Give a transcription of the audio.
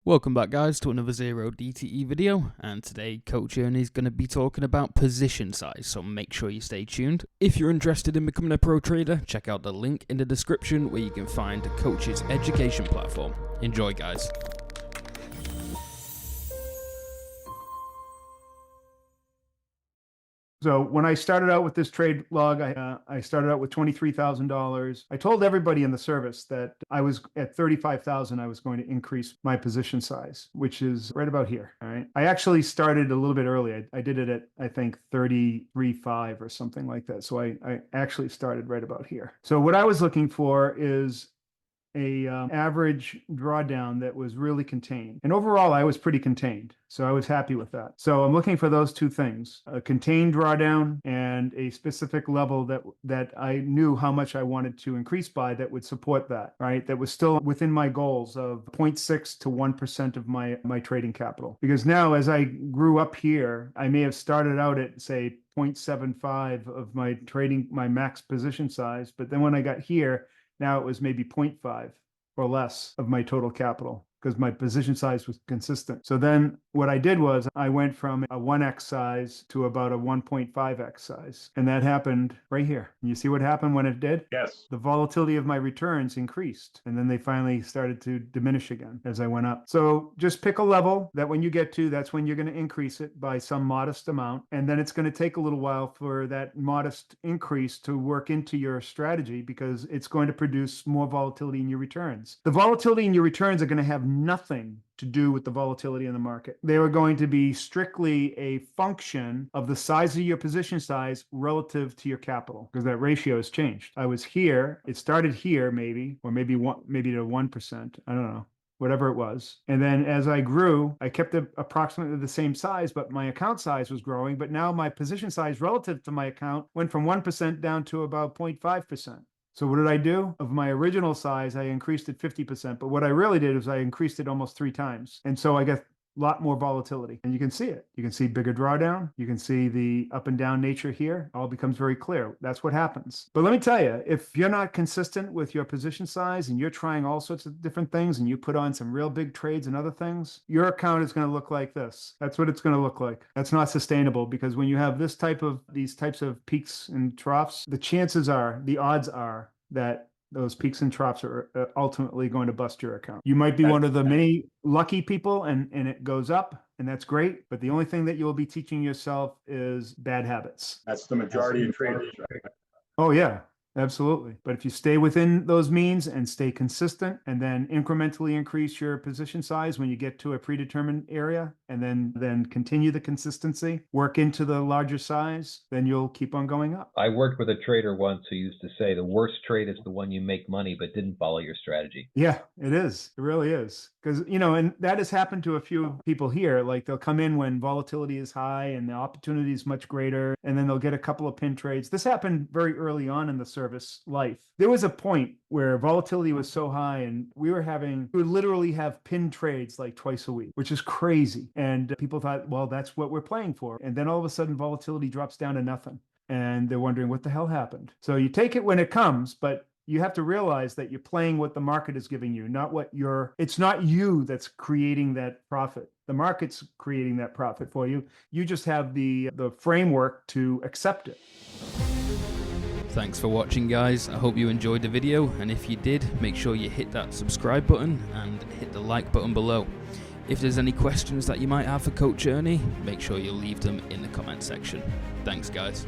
Welcome back guys to another Zero DTE video, and today Coach Ernie is going to be talking about position size, so make sure you stay tuned. If you're interested in becoming a pro trader, check out the link in the description where you can find Coach's education platform. Enjoy guys. So when I started out with this trade log, I started out with $23,000. I told everybody in the service that I was at 35,000. I was going to increase my position size, which is right about here. All right. I actually started a little bit early. I did it at, I think, 33.5 or something like that. So I actually started right about here. So what I was looking for is a average drawdown that was really contained. And overall, I was pretty contained. So I was happy with that. So I'm looking for those two things, a contained drawdown and a specific level that I knew how much I wanted to increase by that would support that, right? That was still within my goals of 0.6 to 1% of my trading capital. Because now as I grew up here, I may have started out at, say, 0.75 of my max position size. But then when I got here, now it was maybe 0.5 or less of my total capital because my position size was consistent. So then what I did was I went from a 1x size to about a 1.5x size. And that happened right here. You see what happened when it did? Yes. The volatility of my returns increased. And then they finally started to diminish again as I went up. So just pick a level that when you get to, that's when you're going to increase it by some modest amount. And then it's going to take a little while for that modest increase to work into your strategy because it's going to produce more volatility in your returns. The volatility in your returns are going to have nothing to do with the volatility in the market. They were going to be strictly a function of the size of your position size relative to your capital, because that ratio has changed. I was here, it started here maybe, or maybe to 1%. I don't know. Whatever it was. And then as I grew, I kept it approximately the same size, but my account size was growing. But now my position size relative to my account went from 1% down to about 0.5%. So what did I do? Of my original size, I increased it 50%. But what I really did is I increased it almost 3 times. And so I got a lot more volatility. And you can see it. You can see bigger drawdown. You can see the up and down nature here. It all becomes very clear. That's what happens. But let me tell you, if you're not consistent with your position size and you're trying all sorts of different things and you put on some real big trades and other things, your account is going to look like this. That's what it's going to look like. That's not sustainable because when you have these types of peaks and troughs, the odds are that those peaks and troughs are ultimately going to bust your account. You might be one of the many lucky people and it goes up, and that's great. But the only thing that you'll be teaching yourself is bad habits. That's the majority of traders, right? Oh, yeah. Absolutely. But if you stay within those means and stay consistent and then incrementally increase your position size when you get to a predetermined area and then continue the consistency, work into the larger size, then you'll keep on going up. I worked with a trader once who used to say the worst trade is the one you make money but didn't follow your strategy. Yeah, it is. It really is. Because, and that has happened to a few people here. Like they'll come in when volatility is high and the opportunity is much greater, and then they'll get a couple of pin trades. This happened very early on in the service life. There was a point where volatility was so high and we would literally have pin trades like twice a week, which is crazy. And people thought, well, that's what we're playing for. And then all of a sudden volatility drops down to nothing. And they're wondering what the hell happened. So you take it when it comes, but you have to realize that you're playing what the market is giving you, it's not you that's creating that profit. The market's creating that profit for you. You just have the framework to accept it. Thanks for watching guys. I hope you enjoyed the video, and if you did, make sure you hit that subscribe button and hit the like button below. If there's any questions that you might have for Coach Ernie, make sure you leave them in the comment section. Thanks guys.